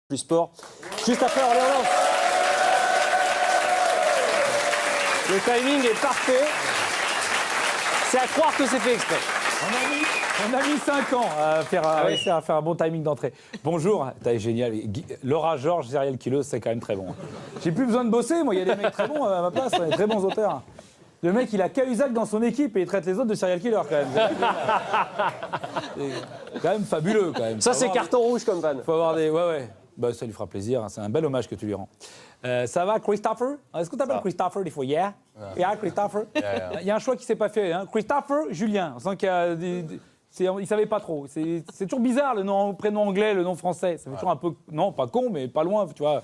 Plus sport, juste après Orléans. Le timing est parfait. C'est à croire que c'est fait exprès. On a mis 5 ans à réussir à faire un bon timing d'entrée. Bonjour, t'es génial. Laura Georges, Serial Killer, c'est quand même très bon. J'ai plus besoin de bosser, moi, il y a des mecs très bons à ma place, des très bons auteurs. Le mec, il a Cahuzac dans son équipe et il traite les autres de serial killer quand même. C'est quand même fabuleux quand même. Ça, c'est carton rouge comme fan. Faut avoir des. Ouais. Bah, ça lui fera plaisir, hein. C'est un bel hommage que tu lui rends. Ça va, Christopher? Est-ce qu'on t'appelle Christopher des fois? Yeah, Christopher. Il y a un choix qui s'est pas fait. Hein. Christopher, Julien. On sent qu'il y a il savait pas trop. C'est toujours bizarre le prénom anglais, le nom français. Ça fait toujours un peu. Non, pas con, mais pas loin, tu vois.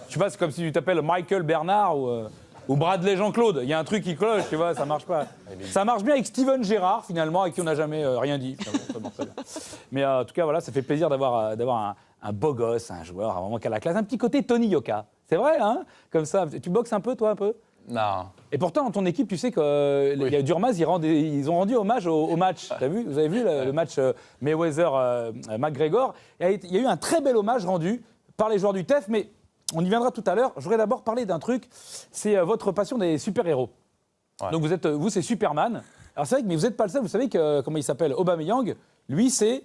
Je sais pas, c'est comme si tu t'appelles Michael Bernard ou Bradley Jean-Claude. Il y a un truc qui cloche, tu vois, ça marche pas. Ça marche bien avec Steven Gerrard, finalement, avec qui on n'a jamais rien dit. Ça marche très bien. Mais en tout cas, voilà, ça fait plaisir d'avoir un beau gosse, un joueur vraiment qui a la classe. Un petit côté Tony Yoka. C'est vrai, hein? Comme ça. Tu boxes un peu, toi, un peu? Non. Et pourtant, dans ton équipe, tu sais qu'il y a Durmaz, ils ont rendu hommage au match. T'as vu? Vous avez vu le match Mayweather-McGregor? Il y a eu un très bel hommage rendu par les joueurs du TEF, mais on y viendra tout à l'heure. Je voudrais d'abord parler d'un truc. C'est votre passion des super-héros. Ouais. Donc vous, c'est Superman. Alors c'est vrai que mais vous n'êtes pas le seul. Vous savez comment il s'appelle? Aubameyang. Lui, c'est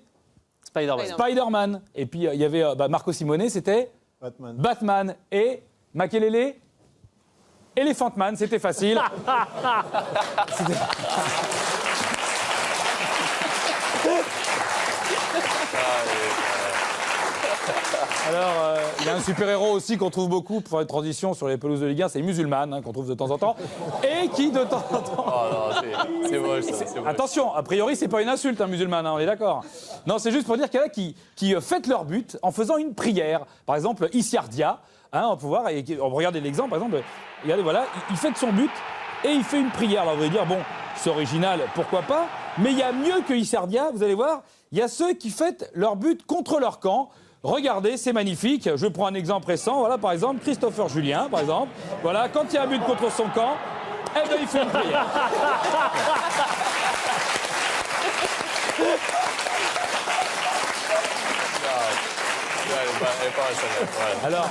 Spider-Man. Et puis il y avait Marco Simone, c'était Batman. Et Makelele, Elephant Man. C'était facile. Alors, il y a un super-héros aussi qu'on trouve beaucoup pour faire une transition sur les pelouses de Ligue 1, c'est Musulman, hein, qu'on trouve de temps en temps. Et qui, de temps en temps... Oh non, c'est moche, ça. C'est moche. Attention, a priori, c'est pas une insulte, un musulman, hein, on est d'accord. Non, c'est juste pour dire qu'il y en a qui fêtent leur but en faisant une prière. Par exemple, Issiardia, hein, on peut voir, et regardez l'exemple, par exemple, regardez, voilà, il fête son but et il fait une prière. Alors, vous allez dire, bon, c'est original, pourquoi pas, mais il y a mieux que Issiardia, vous allez voir, il y a ceux qui fêtent leur but contre leur camp. Regardez, c'est magnifique. Je prends un exemple récent. Voilà, par exemple, Christopher Julien, par exemple. Voilà, quand il y a un but contre son camp, eh bien, il fait une prière. Alors,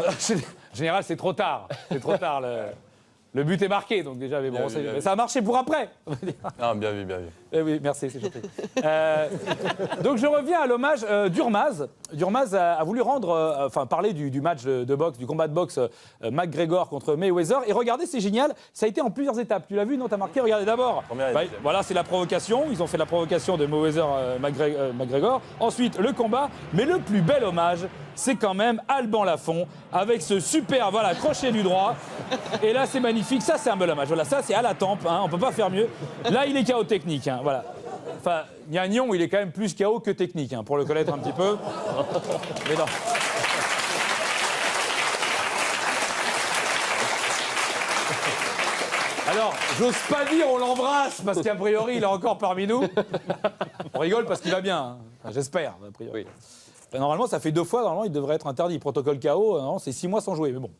en général, c'est trop tard. C'est trop tard. Le but est marqué, donc déjà, mais bon, mais ça a marché pour après. Ah, bien vu, bien vu. Eh oui, merci, c'est gentil. Donc je reviens à l'hommage Durmaz. Durmaz a voulu parler du match de boxe, du combat de boxe McGregor contre Mayweather. Et regardez, c'est génial, ça a été en plusieurs étapes. Tu l'as vu, non? T'as marqué? Regardez d'abord. Voilà, c'est la provocation. Ils ont fait la provocation de Mayweather McGregor. Ensuite, le combat. Mais le plus bel hommage, c'est quand même Alban Lafont avec ce super crochet du droit. Et là, c'est magnifique. Ça, c'est un bel hommage. Voilà, ça, c'est à la tempe. Hein, on peut pas faire mieux. Là, il est KO technique. Hein, voilà. Enfin, Gagnon, il est quand même plus KO que technique, hein, pour le connaître un petit peu. Mais non. Alors, j'ose pas dire on l'embrasse, parce qu'a priori, il est encore parmi nous. On rigole parce qu'il va bien. Hein. Enfin, j'espère, a priori. Oui. Normalement, ça fait 2 fois, normalement, il devrait être interdit. Protocole KO, non, c'est 6 mois sans jouer, mais bon.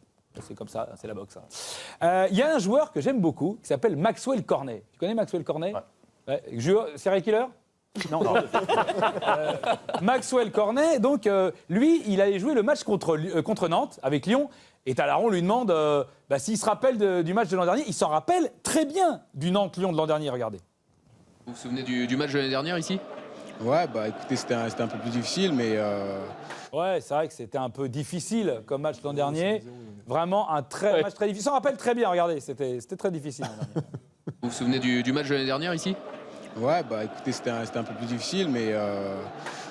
C'est comme ça, c'est la boxe. Il y a un joueur que j'aime beaucoup, qui s'appelle Maxwell Cornet. Tu connais Maxwell Cornet? Ouais. Serial killer? Non. Maxwell Cornet, donc, lui, il allait jouer le match contre Nantes, avec Lyon, et Talaron lui demande s'il se rappelle du match de l'an dernier. Il s'en rappelle très bien du Nantes-Lyon de l'an dernier, regardez. Vous vous souvenez du match de l'année dernière, ici? Ouais, écoutez, c'était un peu plus difficile, mais... Ouais, c'est vrai que c'était un peu difficile comme match l'an dernier. Vraiment un match très difficile. Il s'en rappelle très bien, regardez, c'était très difficile. Vous vous souvenez du match de l'année dernière, ici? Ouais, écoutez, c'était un peu plus difficile, mais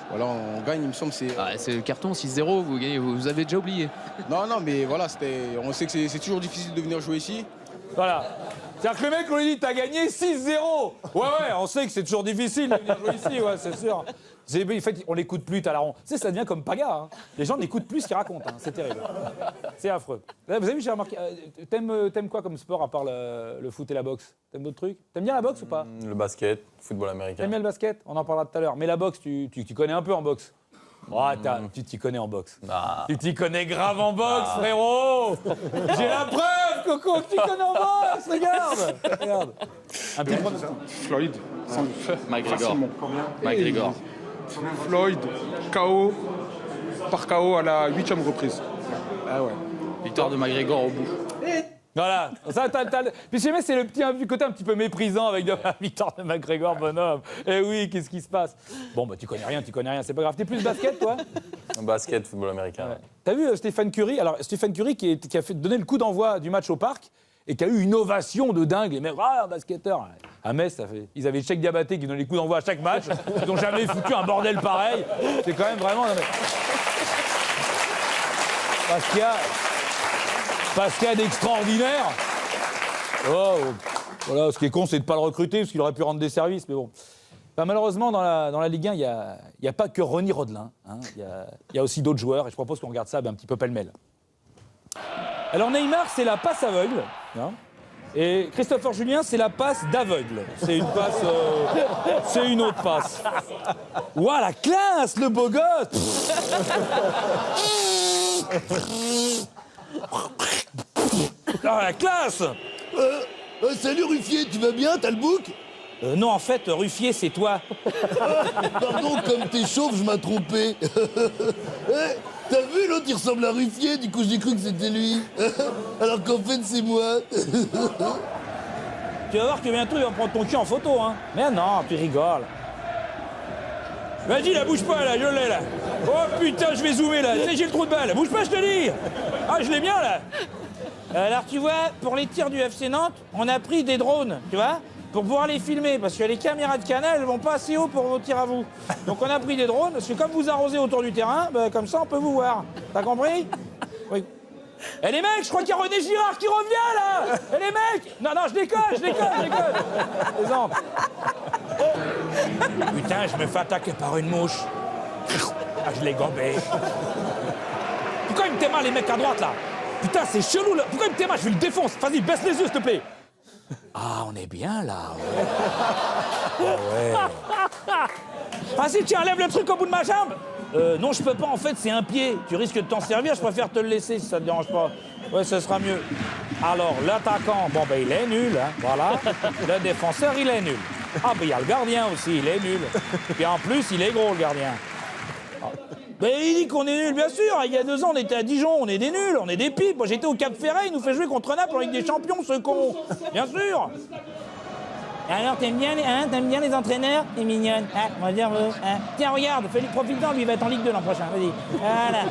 voilà, on gagne, il me semble. C'est le carton 6-0, vous gagnez, vous avez déjà oublié. Non, mais voilà, on sait que c'est toujours difficile de venir jouer ici. Voilà. C'est-à-dire que le mec, on lui dit, t'as gagné 6-0. Ouais, on sait que c'est toujours difficile de venir jouer ici, ouais, c'est sûr. En fait, on l'écoute plus, Talaron. Tu sais, ça devient comme Paga. Hein. Les gens n'écoutent plus ce qu'ils racontent. Hein. C'est terrible. C'est affreux. Vous avez vu, j'ai remarqué. T'aimes quoi comme sport à part le foot et la boxe? T'aimes d'autres trucs? T'aimes bien la boxe ou pas? Le basket, football américain. T'aimes bien le basket? On en parlera tout à l'heure. Mais la boxe, tu connais un peu en boxe? Tu t'y connais en boxe. Tu t'y connais grave en boxe, frérot. J'ai la preuve, Coco, que tu connais en boxe. Regarde. Un petit pronostic. Floyd, McGregor. Floyd, KO, par KO à la 8e reprise. Ah ouais. Victoire de McGregor au bout. Voilà. Ça, Puis chez moi, c'est le côté un petit peu méprisant avec la victoire de McGregor, bonhomme. Eh oui, qu'est-ce qui se passe? Bon, bah tu connais rien, c'est pas grave. T'es plus basket, toi? Basket, football américain. Ouais. T'as vu Stéphane Curry? Alors, Stéphane Curry qui a fait donner le coup d'envoi du match au parc et qui a eu une ovation de dingue. Les mecs, un basketteur. À Metz, ils avaient Cheikh Diabaté qui donnait les coups d'envoi à chaque match. Ils n'ont jamais foutu un bordel pareil. C'est quand même vraiment... Parce qu'il y a d'extraordinaire. Oh, voilà, ce qui est con, c'est de ne pas le recruter, parce qu'il aurait pu rendre des services, mais bon. Enfin, malheureusement, dans la Ligue 1, il n'y a pas que Ronny Rodelin. Hein. Il y a aussi d'autres joueurs, et je propose qu'on regarde ça un petit peu pêle-mêle. Alors Neymar, c'est la passe aveugle. Hein. Et Christopher Julien, c'est la passe d'aveugle. C'est une passe... c'est une autre passe. Ouah, la classe, le beau gosse. Ah, la classe. Salut Ruffier, tu vas bien? T'as le bouc? Non, en fait, Ruffier, c'est toi. Pardon, comme t'es chauve, je m'ai trompé. T'as vu, l'autre, il ressemble à Ruffier, du coup j'ai cru que c'était lui. Alors qu'en fait, c'est moi. Tu vas voir que bientôt, il va prendre ton cul en photo, hein. Mais non, tu rigoles. Vas-y, là, bouge pas, là, je l'ai, là. Oh, putain, je vais zoomer, là. Tu sais, j'ai le trou de balle. Bouge pas, je te dis. Ah, je l'ai bien, là. Alors, tu vois, pour les tirs du FC Nantes, on a pris des drones, tu vois, pour pouvoir les filmer, parce que les caméras de Canal, elles vont pas assez haut pour vos tirs à vous. Donc, on a pris des drones, parce que comme vous arrosez autour du terrain, ben, comme ça, on peut vous voir. T'as compris? Oui. Eh, les mecs, je crois qu'il y a René Girard qui revient, là. Eh, les mecs. Non, je déconne. Exemple. Putain, je me fais attaquer par une mouche. Ah, je l'ai gobé. Pourquoi ils me témoignent, les mecs à droite, là? Putain, c'est chelou, là. Pourquoi ils me témoignent? Je vais le défoncer. Vas-y, baisse les yeux, s'il te plaît. Ah, on est bien, là. Ouais. Ah, ouais. Vas-y, tiens, lève le truc au bout de ma jambe. Non, je peux pas, en fait, c'est un pied. Tu risques de t'en servir, je préfère te le laisser, si ça te dérange pas. Ouais, ça sera mieux. Alors, l'attaquant, bon, ben, il est nul, hein, voilà. Le défenseur, il est nul. Ah, ben, il y a le gardien aussi, il est nul. Puis en plus, il est gros, le gardien. Ah. Ben, il dit qu'on est nul, bien sûr. Il y a 2 ans, on était à Dijon, on est des nuls, on est des pipes. Moi, j'étais au Cap Ferret, il nous fait jouer contre Naples avec des champions, ce con. Bien sûr. Alors, t'aimes bien les entraîneurs? T'es mignonne. Ah, on va dire, hein. Tiens, regarde, profite-en, lui, il va être en Ligue 2 l'an prochain. Vas-y. Voilà.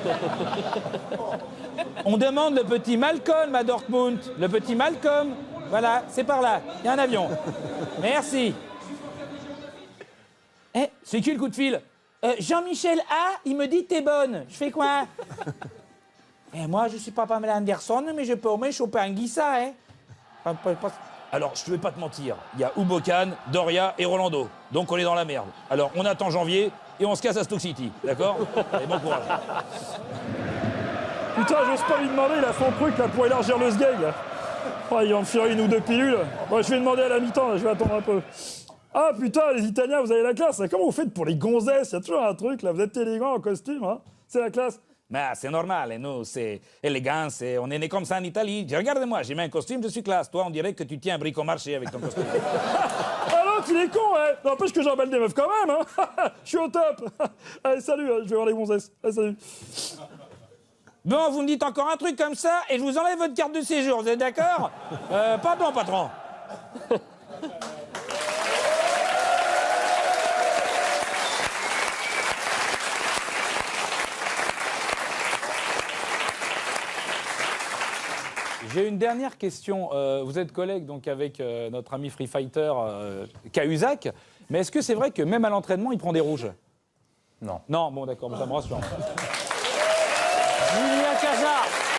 On demande le petit Malcolm à Dortmund. Le petit Malcolm. Voilà, c'est par là. Il y a un avion. Merci. Eh, c'est qui le coup de fil? Jean-Michel A, il me dit t'es bonne. Je fais quoi? Eh, moi, je suis pas Pamela Anderson, mais je peux au moins choper un Guissa, hein. Alors, je ne vais pas te mentir, il y a Ubokan, Doria et Rolando. Donc, on est dans la merde. Alors, on attend janvier et on se casse à Stoke City, d'accord? Allez, bon courage. Putain, j'ose pas lui demander, il a son truc là pour élargir le sgeg. Là. Oh, il va me filer 1 ou 2 pilules. Bon, je vais demander à la mi-temps, là, je vais attendre un peu. Ah putain, les Italiens, vous avez la classe. Comment vous faites pour les gonzesses? Il y a toujours un truc là, vous êtes élégant en costume, hein? C'est la classe. Mais c'est normal, et nous, c'est élégance, et on est né comme ça en Italie. Regarde-moi, j'ai mis un costume, je suis classe. Toi, on dirait que tu tiens un bric-au-marché avec ton costume. Ah l'autre, il est con, hein. N'empêche que j'embelle des meufs quand même, hein. Je suis au top. Allez, salut, je vais voir les gonzesses. Allez, salut. Bon, vous me dites encore un truc comme ça, et je vous enlève votre carte de séjour, vous êtes d'accord? Pardon, patron. J'ai une dernière question. Vous êtes collègue donc avec notre ami Free Fighter Cahuzac, mais est-ce que c'est vrai que même à l'entraînement, il prend des rouges? Non. Non, bon d'accord, ça me rassure.